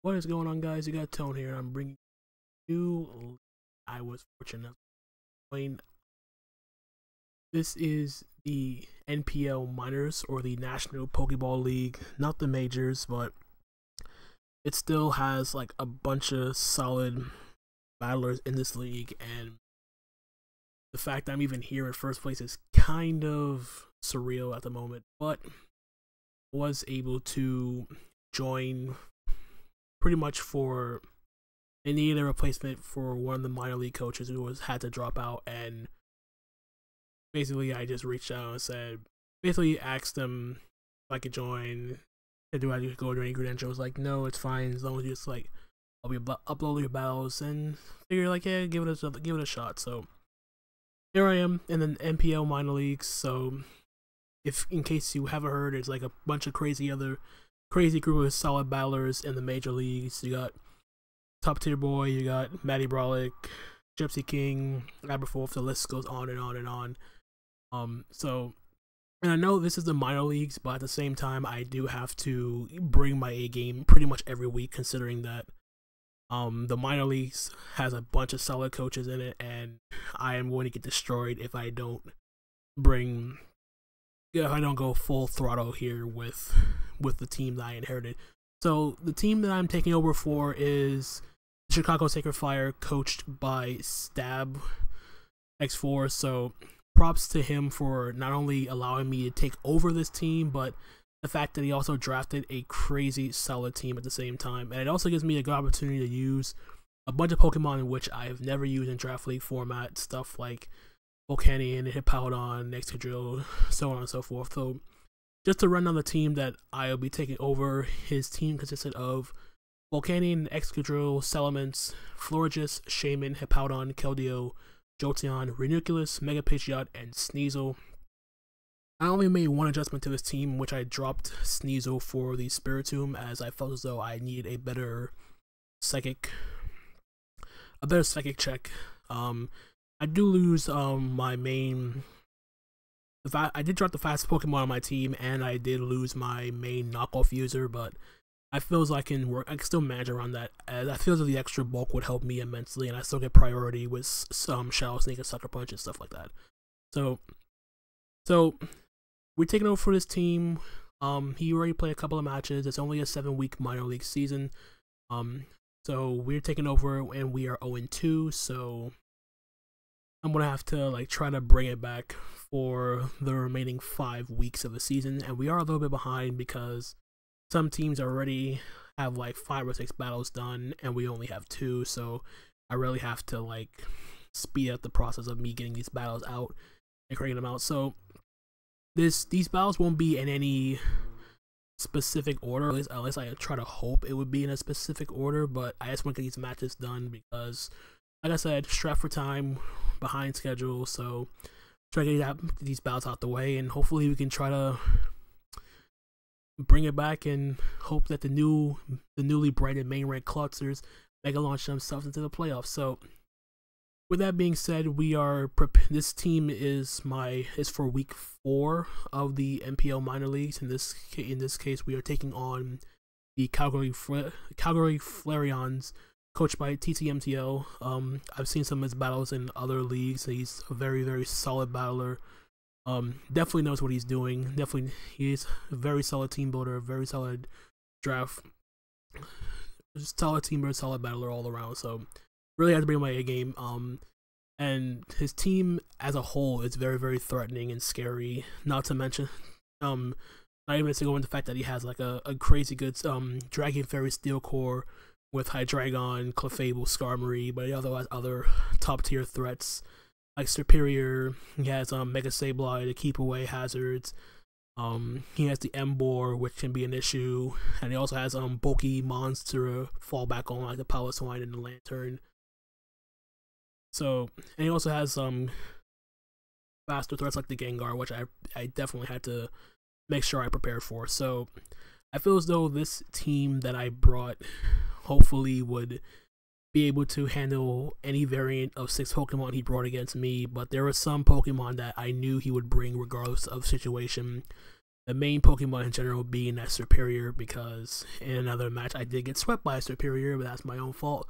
What is going on, guys? You got Tone here, and I'm bringing you. I was fortunate enough to join. This is the NPL Minors, or the National Pokeball League. Not the majors, but it still has like a bunch of solid battlers in this league, and the fact I'm even here in first place is kind of surreal at the moment. But was able to join pretty much for they needed a replacement for one of the minor league coaches who had to drop out, and basically I just reached out and said, basically asked them if I could join and do I need to go to any credentials. Like, no, it's fine as long as you just like I'll be upload your battles, and figure like, yeah, give it a shot. So here I am in the NPL minor leagues. So if in case you haven't heard, it's like a bunch of crazy group of solid battlers in the major leagues. You got Top Tier Boy, you got Matty Brolic, Gypsy King, Aberforth, the list goes on and on and on. And I know this is the minor leagues, but at the same time, I do have to bring my A game pretty much every week, considering that the minor leagues has a bunch of solid coaches in it, and I am going to get destroyed if I don't go full throttle here with the team that I inherited. So the team that I'm taking over for is the Chicago Sacred Fire, coached by Stab X4. So props to him for not only allowing me to take over this team, but the fact that he also drafted a crazy solid team at the same time. And it also gives me a good opportunity to use a bunch of Pokemon in which I have never used in draft league format, stuff like Volcanion, Hippowdon, Excadrill, so on and so forth. So just to run on the team that I'll be taking over, his team consisted of Volcanion, Excadrill, Salamence, Florges, Shaman, Hippowdon, Keldeo, Jolteon, Ranunculus, Mega Pidgeot, and Sneasel. I only made one adjustment to this team, which I dropped Sneasel for the Spiritomb, as I felt as though I needed a better psychic check. I do lose my main. I did drop the fast Pokemon on my team, and I did lose my main knockoff user, but I feel as I can still manage around that. As I feel as the extra bulk would help me immensely, and I still get priority with some Shadow Sneak and Sucker Punch and stuff like that. So we're taking over for this team. He already played a couple of matches. It's only a 7-week minor league season. So we're taking over, and we are 0-2. So I'm gonna have to like try to bring it back for the remaining 5 weeks of the season, and we are a little bit behind because some teams already have like 5 or 6 battles done, and we only have 2. So I really have to like speed up the process of me getting these battles out and creating them out. So these battles won't be in any specific order, at least I try to hope it would be in a specific order. But I just want to get these matches done because, like I said, strapped for time, behind schedule, so try to get these battles out the way, and hopefully we can try to bring it back and hope that the newly branded Maine ranked Clawitzers mega launch themselves into the playoffs. So with that being said, this team is for week 4 of the NPL minor leagues. In this case, we are taking on the Calgary Flareons, coached by TTMTL. I've seen some of his battles in other leagues. He's a very, very solid battler. Definitely knows what he's doing. Definitely, he's a very solid team builder, very solid draft, solid team builder, solid battler all around. So really had to bring my A game. And his team as a whole is very, very threatening and scary. Not to mention, not even to go into the fact that he has like a crazy good Dragon Fairy Steel Core with Hydreigon, Clefable, Skarmory, but he also has other top tier threats like Superior. He has Mega Sableye to keep away hazards. He has the Emboar, which can be an issue, and he also has bulky monster to fall back on, like the Piloswine and the Lantern. So, and he also has faster threats like the Gengar, which I definitely had to make sure I prepared for. So I feel as though this team that I brought hopefully would be able to handle any variant of 6 Pokemon he brought against me, but there were some Pokemon that I knew he would bring regardless of situation. the main Pokemon in general being that superior, because in another match I did get swept by a superior, but that's my own fault.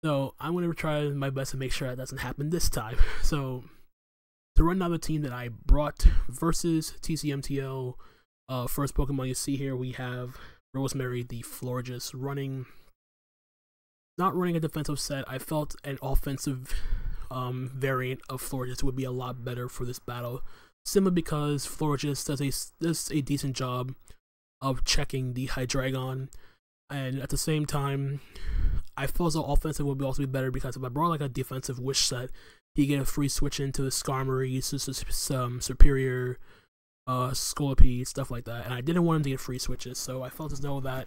So I'm going to try my best to make sure that doesn't happen this time. So to run another team that I brought versus TCMTL, first Pokemon you see here, we have Rosemary the Florges not running a defensive set. I felt an offensive variant of Florges would be a lot better for this battle, simply because Florges does a decent job of checking the Hydreigon, and at the same time, I feel the offensive would also be better because if I brought like a defensive Wish set, you get a free switch into the Skarmory, some superior Scolipede, stuff like that, and I didn't want him to get free switches, so I felt as though that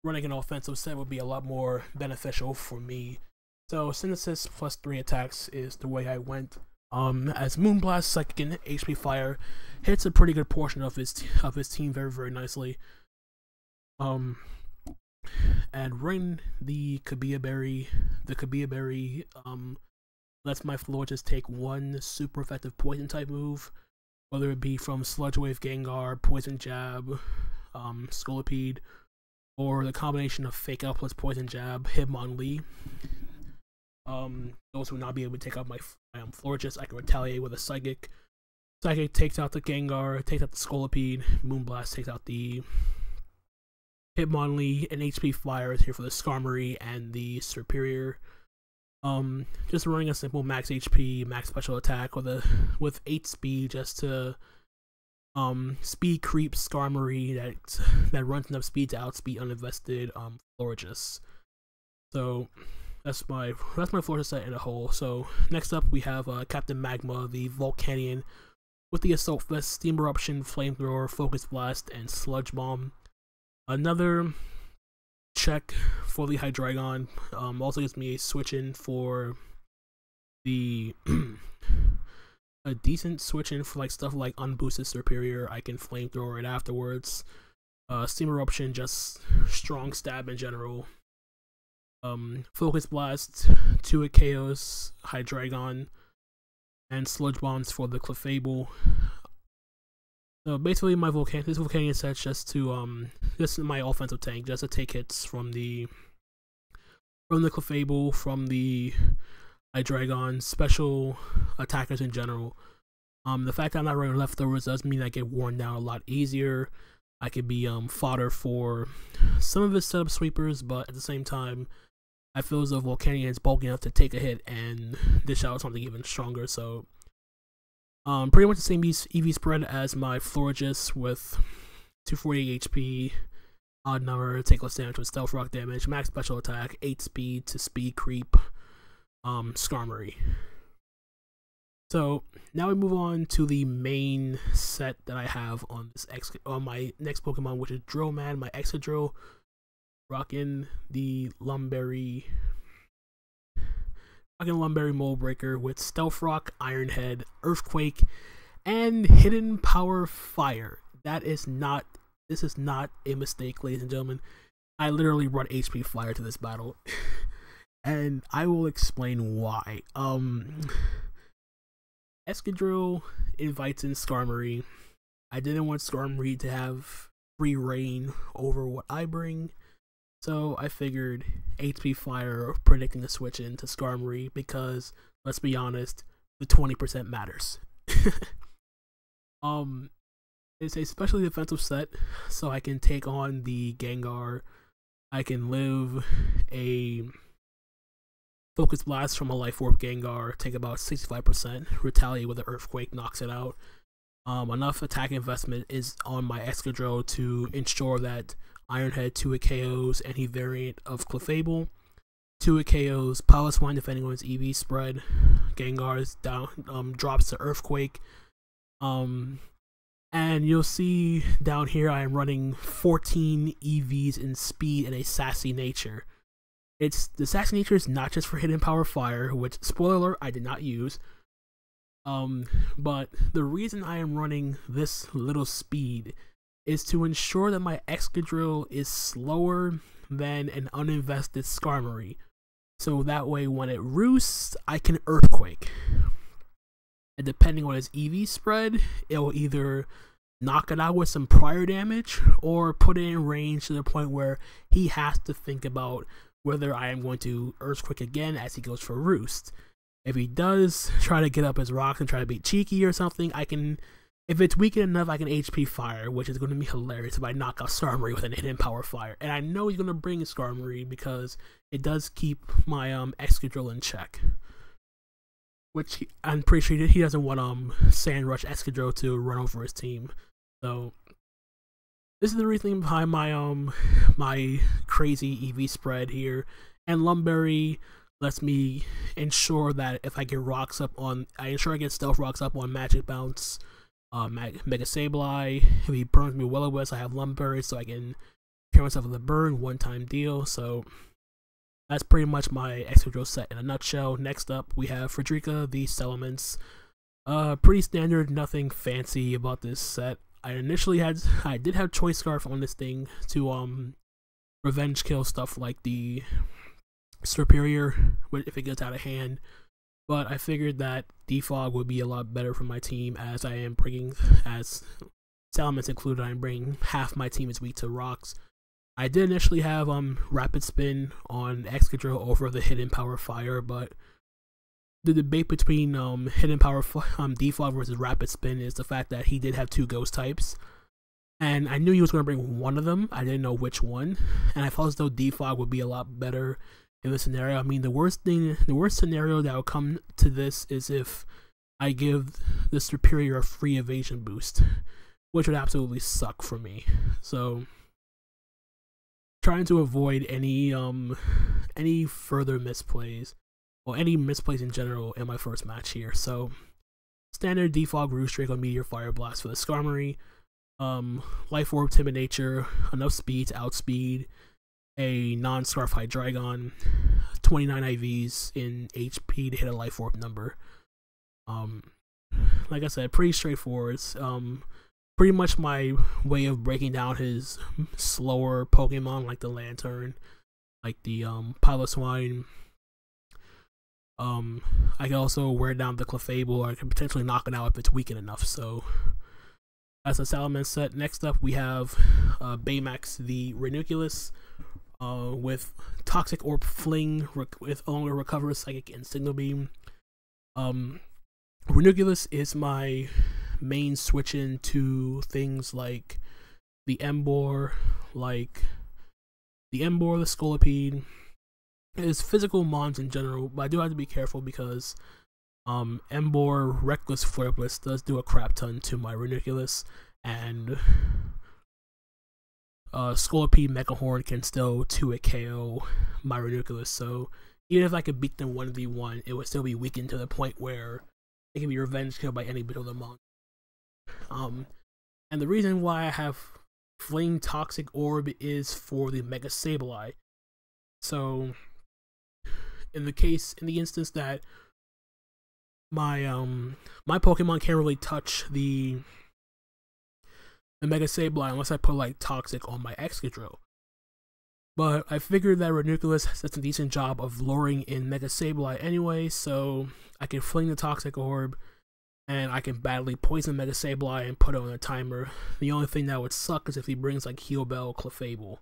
running an offensive set would be a lot more beneficial for me. So Synthesis plus 3 attacks is the way I went. As Moonblast, Psychic, and HP Fire hits a pretty good portion of his team very, very nicely. And Rain the Kabia Berry. The Kabia Berry lets my Florges take one super effective poison type move, whether it be from Sludge Wave, Gengar, Poison Jab, Scolipede, or the combination of Fake Out plus Poison Jab, Hitmonlee. Those who would not be able to take out my Florges, I can retaliate with a Psychic. Psychic takes out the Gengar, takes out the Scolipede. Moonblast takes out the Hitmonlee, and HP Fire is here for the Skarmory and the Superior. Just running a simple max HP, max special attack with 8 speed, just to speed creep Skarmory that runs enough speed to outspeed uninvested Florges. So that's my Florges set in a whole. So next up we have Captain Magma, the Volcanion, with the Assault Vest, Steam Eruption, Flamethrower, Focus Blast, and Sludge Bomb. Another check for the Hydreigon. Also gives me a switch in for the a decent switch in for like stuff like Unboosted Superior. I can Flamethrower it afterwards. Steam Eruption, just strong stab in general. Focus Blast, 2 KOs, Hydreigon, and Sludge Bombs for the Clefable. So basically, this Volcanion set's just my offensive tank, just to take hits from the Clefable, from the Hydreigon, special attackers in general. The fact that I'm not running leftovers does mean I get worn down a lot easier. I could be fodder for some of his setup sweepers, but at the same time, I feel as though Volcanion is bulky enough to take a hit and dish out something even stronger. So pretty much the same EV spread as my Florges, with 248 HP, odd number, take less damage with Stealth Rock damage, max special attack, 8 speed to speed creep Skarmory. So now we move on to the main set that I have on my next Pokemon, which is Drillman, my Excadrill, rocking the Lumberry Mold Breaker with Stealth Rock, Iron Head, Earthquake, and Hidden Power Fire. This is not a mistake, ladies and gentlemen. I literally brought HP Fire to this battle, and I will explain why. Excadrill invites in Skarmory. I didn't want Skarmory to have free reign over what I bring, so I figured HP Fire predicting the switch into Skarmory, because let's be honest, the 20% matters. It's a specially defensive set, so I can take on the Gengar. I can live a Focus Blast from a Life Orb Gengar, take about 65%, retaliate with an Earthquake, knocks it out. Enough attack investment is on my Excadrill to ensure that Iron Head 2 KOs any variant of Clefable, 2 KOs, Power Swine depending on its EV spread. Gengar's down drops to Earthquake. And you'll see down here I am running 14 EVs in speed and a sassy nature. The sassy nature is not just for Hidden Power Fire, which, spoiler alert, I did not use. But the reason I am running this little speed is to ensure that my Excadrill is slower than an uninvested Skarmory. So that way when it roosts, I can Earthquake. And depending on its EV spread, it will either knock it out with some prior damage or put it in range to the point where he has to think about whether I am going to Earthquake again as he goes for Roost. If he does try to get up his rocks and try to be cheeky or something, I can, if it's weakened enough, I can HP Fire, which is going to be hilarious if I knock out Skarmory with an hidden Power Fire. And I know he's going to bring Skarmory because it does keep my Excadrill in check. Which I'm pretty sure he doesn't want Sand Rush Excadrill to run over his team. So this is the reasoning behind my my crazy EV spread here. And Lumberry lets me ensure that if I get rocks up on, I ensure I get Stealth Rocks up on Magic Bounce, Mega Sableye. If he burns me Will-O-Wisp, I have Lumberry, so I can carry myself with a burn, one-time deal. So that's pretty much my Excadrill set in a nutshell. Next up, we have Frederica, the Salamence. Pretty standard, nothing fancy about this set. I did have Choice Scarf on this thing to revenge kill stuff like the Superior if it gets out of hand, but I figured that Defog would be a lot better for my team, as I am bringing, as Salamence included, I'm bringing half my team is weak to rocks. I did initially have Rapid Spin on Excadrill over the Hidden Power Fire, but the debate between Hidden Power Defog versus Rapid Spin is the fact that he did have 2 Ghost types, and I knew he was going to bring one of them. I didn't know which one, and I felt as though Defog would be a lot better in this scenario. I mean, the worst scenario that would come to this is if I give the Superior a free evasion boost, which would absolutely suck for me. So trying to avoid any further misplays, or any misplays in general in my first match here. So standard Defog Roost Drake on Meteor Fire Blast for the Skarmory. Life Orb, Timid Nature, enough speed to outspeed a non-Scarf Hydreigon, 29 IVs in HP to hit a Life Orb number. Like I said, pretty straightforward. Pretty much my way of breaking down his slower Pokemon, like the Lantern, like the Piloswine. I can also wear down the Clefable, or I can potentially knock it out if it's weakened enough. So that's a Salamence set. Next up, we have Baymax, the Ranunculus, with Toxic Orb Fling, along with Recover, Psychic, and Signal Beam. Ranunculus is my main switch into things like the Emboar, the Scolipede. It's physical mons in general, but I do have to be careful because Emboar Reckless Flare Blitz does do a crap ton to my Ranunculus, and Scolipede Mega Horn can still 2-hit KO my Ranunculus. So even if I could beat them 1v1, it would still be weakened to the point where it can be revenge killed by any bit of the mon. And the reason why I have Fling Toxic Orb is for the Mega Sableye. So in the instance that my my Pokemon can't really touch the Mega Sableye unless I put like Toxic on my Excadrill. But I figured that Ranunculus does a decent job of luring in Mega Sableye anyway, so I can fling the Toxic Orb, and I can badly poison Mega Sableye and put it on a timer. The only thing that would suck is if he brings like Heal Bell, Clefable,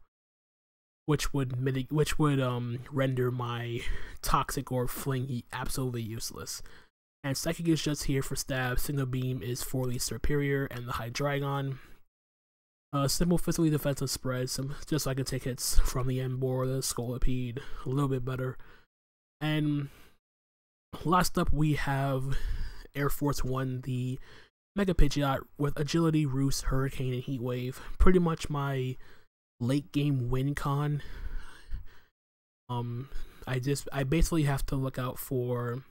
which would render my Toxic Orb Fling absolutely useless. And Psychic is just here for stab. Signal Beam is for the Superior and the Hydreigon. Simple physically defensive spread, just so I can take hits from the Emboar, the Scolipede, a little bit better. And last up, we have Air Force 1, the Mega Pidgeot with Agility, Roost, Hurricane, and Heat Wave. Pretty much my late game win con. I basically have to look out for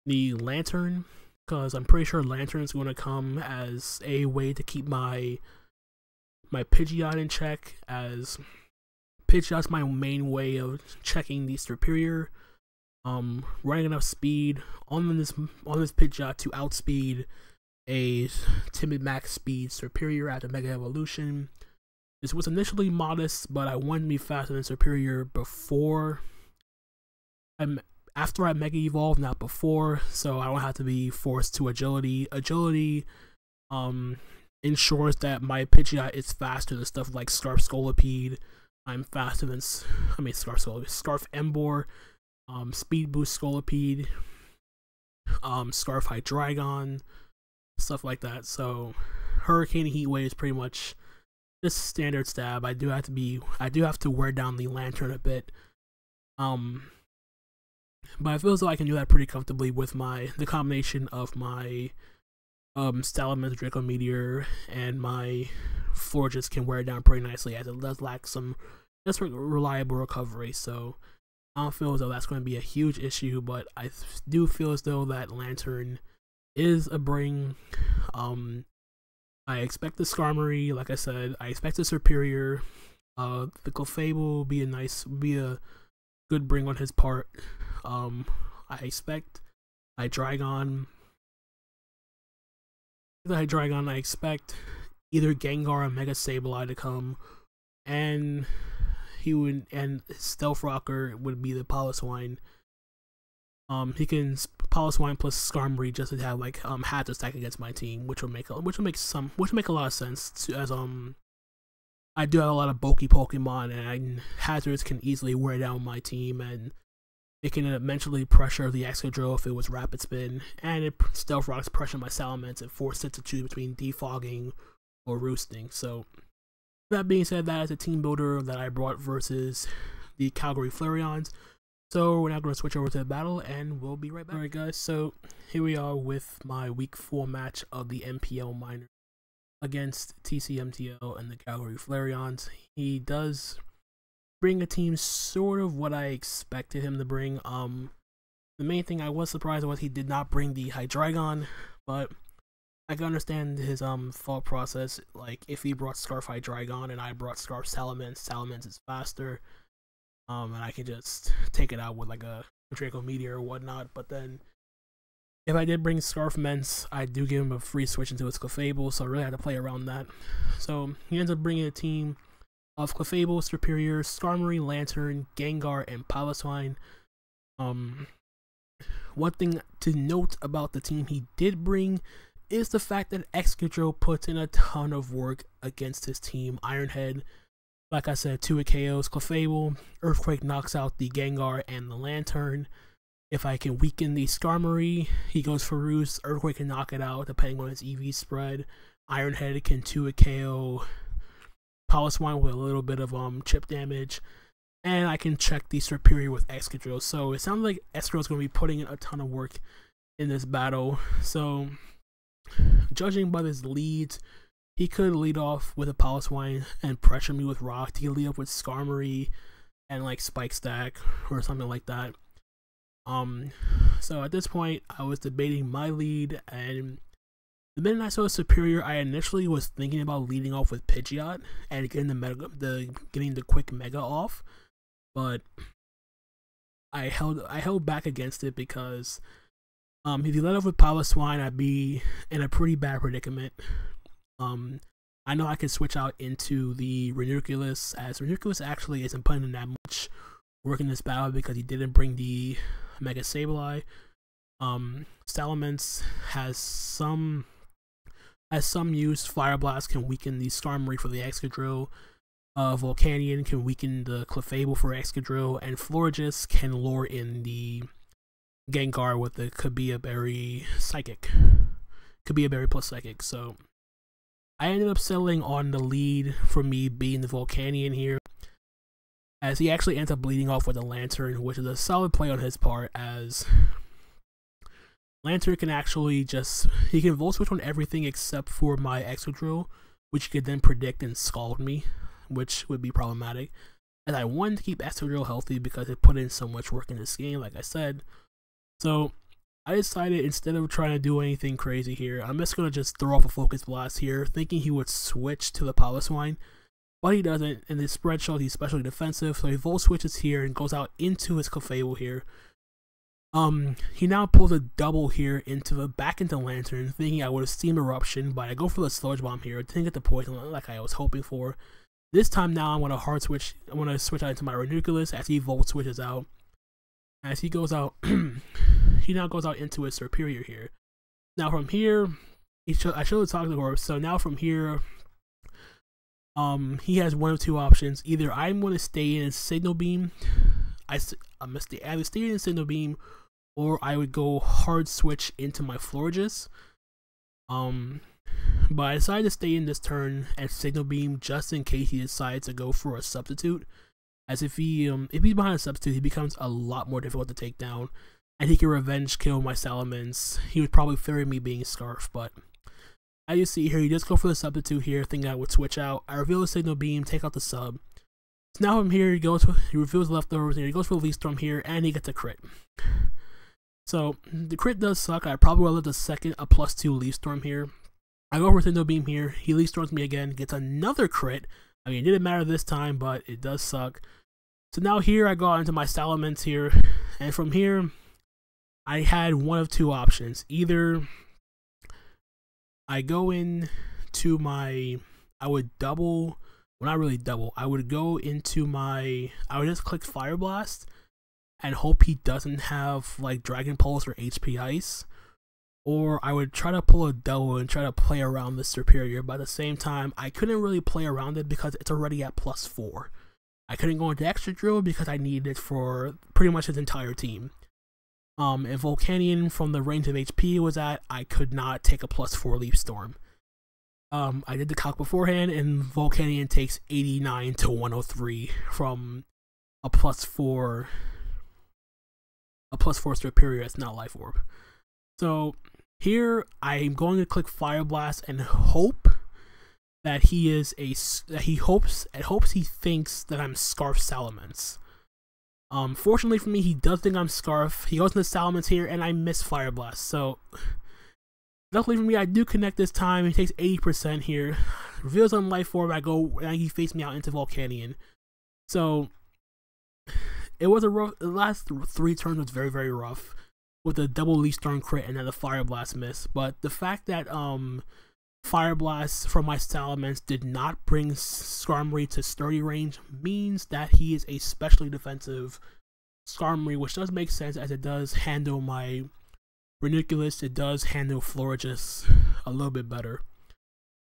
the Lantern, because I'm pretty sure Lantern is going to come as a way to keep my Pidgeot in check, as Pidgeot's my main way of checking the Superior. Running enough speed on this Pidgeot to outspeed a timid max speed Superior at the Mega Evolution. This was initially modest, but I wanted to be faster than Superior after I Mega Evolve, not before, so I don't have to be forced to Agility. Agility ensures that my Pidgeot is faster than stuff like Scarf Scolipede. I'm faster than, Scarf Emboar, Speed Boost Scolipede, Scarf Hydreigon, stuff like that. So Hurricane Heat Wave is pretty much just standard stab. I do have to wear down the Lantern a bit. But I feel as though I can do that pretty comfortably with the combination of my Salamence, Draco Meteor, and my Florges can wear it down pretty nicely, as it does lack some just reliable recovery. So I don't feel as though that's going to be a huge issue, but I do feel as though that Lantern is a bring. I expect the Skarmory, like I said. I expect the Superior. The Clefable will be a good bring on his part. I expect Hydreigon. I expect either Gengar or Mega Sableye to come, and Stealth Rocker would be the Piloswine. He can Piloswine plus Skarmory just to have like Hazard stack against my team, which will make a lot of sense. As I do have a lot of bulky Pokemon, and Hazards can easily wear down my team, and it can eventually pressure the Excadrill if it was Rapid Spin, and it Stealth Rocks pressure my Salamence and force it to choose between Defogging or Roosting. So that being said, that is a team builder that I brought versus the Calgary Flareons. So we're now going to switch over to the battle, and we'll be right back. Alright guys, so here we are with my week 4 match of the MPL Minor against TCMTL and the Calgary Flareons. He does bring a team sort of what I expected him to bring. The main thing I was surprised was he did not bring the Hydreigon, but I can understand his thought process. Like, if he brought Scarf Hydreigon and I brought Scarf Salamence is faster, and I can just take it out with like a Draco Meteor or whatnot. But then if I did bring Scarf Mence, I do give him a free switch into his Clefable, so I really had to play around that. So he ends up bringing a team of Clefable, Superior, Skarmory, Lantern, Gengar, and Piloswine. One thing to note about the team he did bring is the fact that Excadrill puts in a ton of work against his team. Ironhead, like I said, 2 KOs Clefable. Earthquake knocks out the Gengar and the Lantern. If I can weaken the Skarmory, he goes for Roost. Earthquake can knock it out depending on his EV spread. Ironhead can 2 KO Piloswine with a little bit of chip damage, and I can check the Superior with Excadrill. So it sounds like Excadrill is going to be putting in a ton of work in this battle. So judging by his leads, he could lead off with a Piloswine and pressure me with Rock. He could lead up with Skarmory and like Spike Stack or something like that. So at this point, I was debating my lead, and the minute I saw Superior, I initially was thinking about leading off with Pidgeot and getting the quick Mega off, but I held back against it because if you let off with Piloswine, I'd be in a pretty bad predicament. I know I could switch out into the Ranunculus, as Ranunculus actually isn't putting in that much work in this battle because he didn't bring the Mega Sableye. Salamence has some use. Fire Blast can weaken the Skarmory for the Excadrill. Volcanion can weaken the Clefable for Excadrill, and Florges can lure in the Gengar with the Kabia Berry Psychic. Kabia Berry plus Psychic. So I ended up settling on the lead for me being the Volcanion here, as he actually ends up leading off with a Lantern, which is a solid play on his part, as Lantern can actually he can Volt Switch on everything except for my Excadrill, which he could then predict and scald me, which would be problematic, as I wanted to keep Excadrill healthy because it put in so much work in this game, like I said. So I decided, instead of trying to do anything crazy here, I'm just going to throw off a Focus Blast here, thinking he would switch to the Piloswine, but he doesn't, and his spread shows he's specially defensive, so he Volt Switches here and goes out into his Clefable here. He now pulls a double here back into Lantern, thinking I would have Steam Eruption, but I go for the Sludge Bomb here, didn't get the poison like I was hoping for. This time now I'm going to hard switch, I'm going to switch out into my Ranunculus as he Volt Switches out. As he goes out, he now goes out into his Superior here. Now from here, I showed the Toxic Orb. So now from here, he has one of two options. Either I'm going to stay in Signal Beam. I must either stay in Signal Beam, or I would go hard switch into my Florges. But I decided to stay in this turn and Signal Beam just in case he decides to go for a substitute. As if he's behind a substitute, he becomes a lot more difficult to take down, and he can revenge kill my Salamence. He would probably fear me being Scarf, but as you see here, he just go for the substitute here, thinking I would switch out. I reveal the Signal Beam, take out the sub. So now from here, he reveals the leftovers, and he goes for the Leaf Storm here, and he gets a crit. So the crit does suck. I probably will have the second a +2 Leaf Storm here. I go for Signal Beam here. He Leaf Storms me again, gets another crit. I mean, it didn't matter this time, but it does suck. So now here I go out into my Salamence here, and from here, I had one of two options. Either I go into my, I would double, well not really double, I would go into my, I would just click Fire Blast and hope he doesn't have like Dragon Pulse or HP Ice. Or I would try to pull a double and try to play around the Superior, but at the same time, I couldn't really play around it because it's already at +4. I couldn't go into Extra Drill because I needed it for pretty much his entire team. If Volcanion from the range of HP was at, I could not take a +4 Leaf Storm. I did the calc beforehand, and Volcanion takes 89 to 103 from a +4 Superior. It's not Life Orb. So here I'm going to click Fire Blast and hope that he thinks that I'm Scarf Salamence. Fortunately for me, he does think I'm Scarf. He goes into Salamence here, and I miss Fire Blast. So luckily for me, I do connect this time. He takes 80% here. Reveals on Life Orb. I go, and he faced me out into Volcanion. So it was a rough. The last 3 turns was very, very rough, with a double Leaf Storm crit and then the Fire Blast miss. But the fact that Fire Blast from my Salamence did not bring Skarmory to sturdy range means that he is a specially defensive Skarmory, which does make sense as it does handle my Ranunculus, it does handle Florges a little bit better.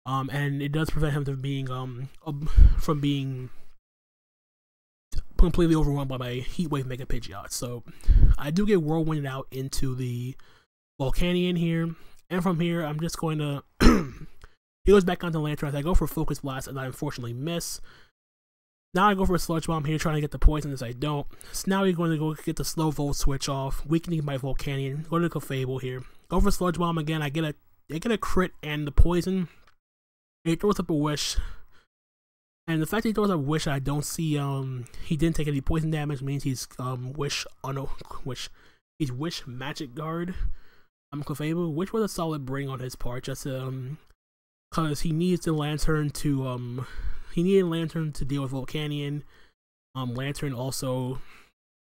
And it does prevent him from being completely overwhelmed by my Heat Wave Mega Pidgeot. So I do get Whirlwinded out into the Volcanion here, and from here I'm just going to he goes back onto Lantern. I go for Focus Blast and I unfortunately miss. Now I go for a Sludge Bomb here, trying to get the poison as I don't. So now we're going to go get the Slow Volt switch off, weakening my Volcanion. Go to the Clefable here. Go for Sludge Bomb again. I get a crit and the poison. And he throws up a Wish. And the fact that he throws up Wish, I don't see he didn't take any poison damage, means he's Wish Magic Guard. Clefable, which was a solid bring on his part, just because he needs the Lantern to he needed Lantern to deal with Volcanion. Lantern also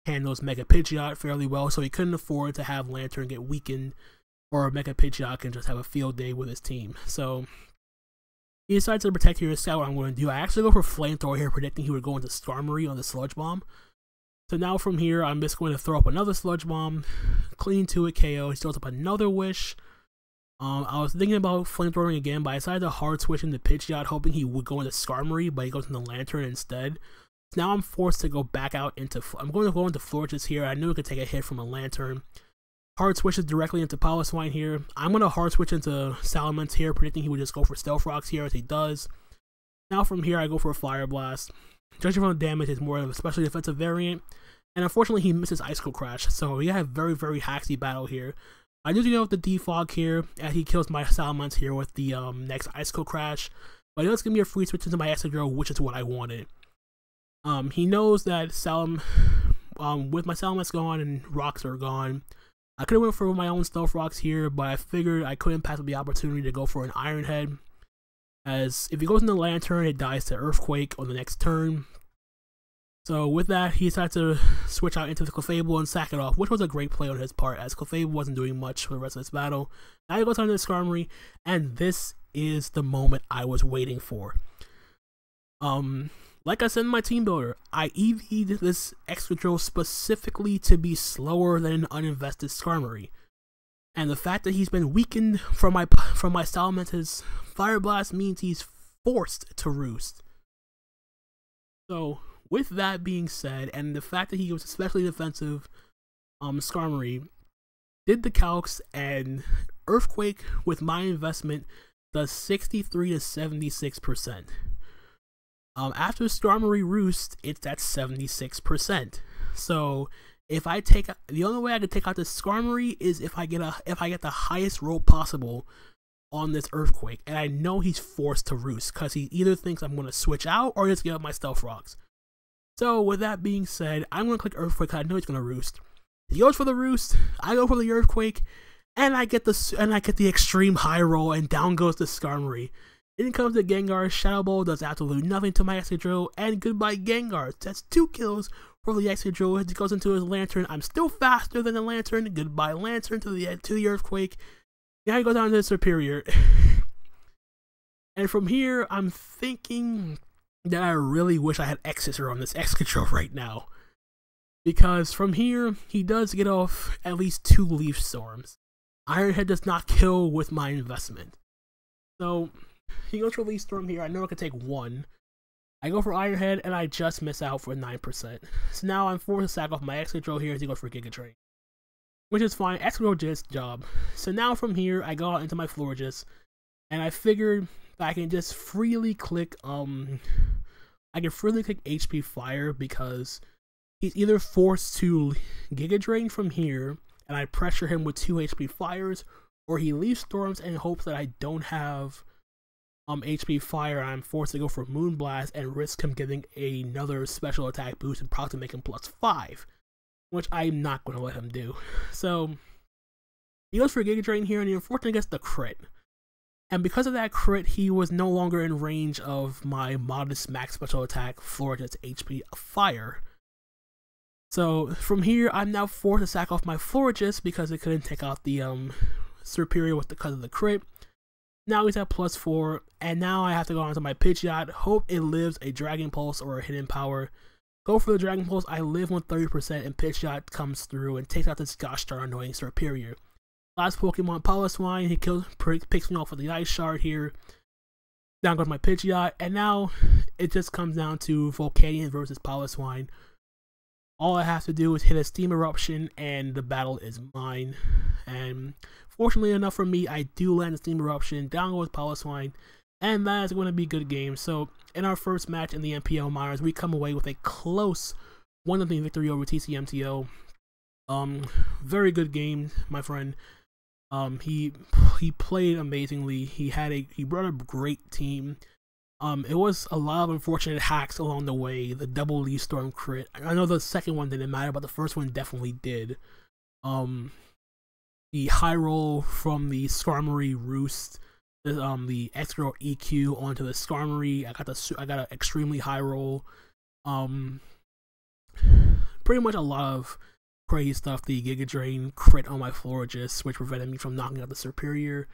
handles Mega Pidgeot fairly well, so he couldn't afford to have Lantern get weakened, or Mega Pidgeot can just have a field day with his team. So he decides to protect here. Scout what I'm going to do. I actually go for Flamethrower here, predicting he would go into Skarmory on the Sludge Bomb. So now from here, I'm just going to throw up another Sludge Bomb, clean to it, KO. He throws up another Wish. I was thinking about Flamethrowing again, but I decided to hard switch into Pidgeot, hoping he would go into Skarmory, but he goes into Lantern instead. So now I'm forced to go back out into, I'm going to go into Florges here. I knew it could take a hit from a Lantern. Hard switches directly into Piloswine here. I'm going to hard switch into Salamence here, predicting he would just go for Stealth Rocks here, as he does. Now from here, I go for a Fire Blast. Judging from the damage, is more of a specially defensive variant. And unfortunately, he misses Icicle Crash. So we have a very, very haxy battle here. I do go with the Defog here, as he kills my Salamence here with the next Icicle Crash. But he does give me a free switch into my Excadrill, which is what I wanted. He knows that with my Salamence gone and Rocks are gone, I could have went for my own Stealth Rocks here, but I figured I couldn't pass up the opportunity to go for an Iron Head, as if he goes into Lantern, it dies to Earthquake on the next turn. So with that, he decided to switch out into the Clefable and sack it off, which was a great play on his part, as Clefable wasn't doing much for the rest of this battle. Now he goes on to the Skarmory, and this is the moment I was waiting for. Like I said in my team builder, I EV'd this Excadrill specifically to be slower than an uninvested Skarmory. And the fact that he's been weakened from my Salamento's Fire Blast means he's forced to roost. So, with that being said, and the fact that he was especially defensive, Skarmory did the calcs, and Earthquake with my investment does 63 to 76%. After Skarmory roost, it's at 76%. So if I take, the only way I can take out this Skarmory is if I get the highest roll possible on this Earthquake, and I know he's forced to roost because he either thinks I'm going to switch out or just give up my Stealth Rocks. So with that being said, I'm going to click Earthquake because I know he's going to roost. He goes for the roost, I go for the Earthquake, and I get the extreme high roll, and down goes the Skarmory. In comes the Gengar. Shadow Ball does absolutely nothing to my Excadrill, and goodbye Gengar. That's 2 kills for the Excadrill. He goes into his Lantern. I'm still faster than the Lantern. Goodbye Lantern to the Earthquake. Now I go down to the Superior. And from here, I'm thinking that I really wish I had Exeter on this Excadrill right now. Because from here, he does get off at least 2 Leaf Storms. Iron Head does not kill with my investment. So he goes for Leaf Storm here. I know I can take 1. I go for Iron Head, and I just miss out for 9%. So now I'm forced to sack off my Excadrill here as he goes for Giga Drain, which is fine. Excadrill did its job. So now from here, I go out into my Florges, and I figured I can just freely click HP Fire because he's either forced to Giga Drain from here, and I pressure him with 2 HP Fires, or he Leaf Storms and hopes that I don't have HP Fire. I'm forced to go for Moonblast and risk him getting another special attack boost and probably make him +5, which I'm not going to let him do. So he goes for Giga Drain here, and he unfortunately gets the crit. And because of that crit, he was no longer in range of my modest max special attack Florida's HP Fire. So from here, I'm now forced to sack off my Florges because it couldn't take out the Superior because of the crit. Now he's at +4, and now I have to go on to my Pidgeot, hope it lives a Dragon Pulse or a Hidden Power. Go for the Dragon Pulse, I live on 30%, and Pidgeot comes through and takes out this gosh darn annoying Superior. Last Pokemon, Piloswine, he picks me off with the Ice Shard here. Down goes my Pidgeot, and now it just comes down to Volcanion versus Piloswine. All I have to do is hit a Steam Eruption, and the battle is mine. And fortunately enough for me, I do land a Steam Eruption, down goes Piloswine, and that is going to be a good game. So in our first match in the MPL Minors, we come away with a close 1-0 victory over TCMTO. Very good game, my friend. He played amazingly. He brought a great team. It was a lot of unfortunate hacks along the way. The double Leaf Storm crit. I know the second one didn't matter, but the first one definitely did. The high roll from the Skarmory Roost, the Excadrill EQ onto the Skarmory. I got an extremely high roll. Pretty much a lot of crazy stuff. The Giga Drain crit on my Florges, which prevented me from knocking out the Superior.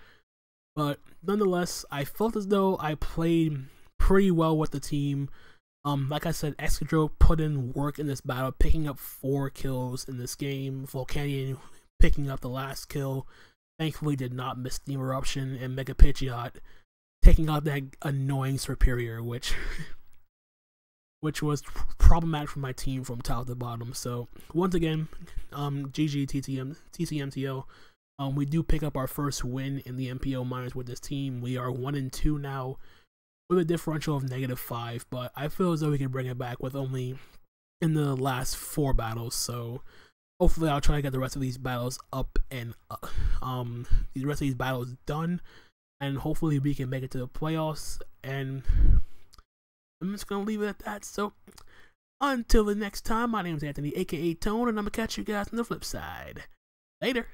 But nonetheless, I felt as though I played pretty well with the team. Like I said, Excadrill put in work in this battle, picking up 4 kills in this game. Volcanion picking up the last kill. Thankfully did not miss Steam Eruption, and Mega Pidgeot taking out that annoying Superior, which was problematic for my team from top to bottom. So once again, GG TCMTO. We do pick up our first win in the MPO Minors with this team. We are 1-2 now with a differential of -5, but I feel as though we can bring it back with only in the last 4 battles. So hopefully I'll try to get the rest of these battles up and the rest of these battles done, and hopefully we can make it to the playoffs. And I'm just gonna leave it at that. So until the next time, my name is Anthony, aka Tone, and I'm gonna catch you guys on the flip side. Later.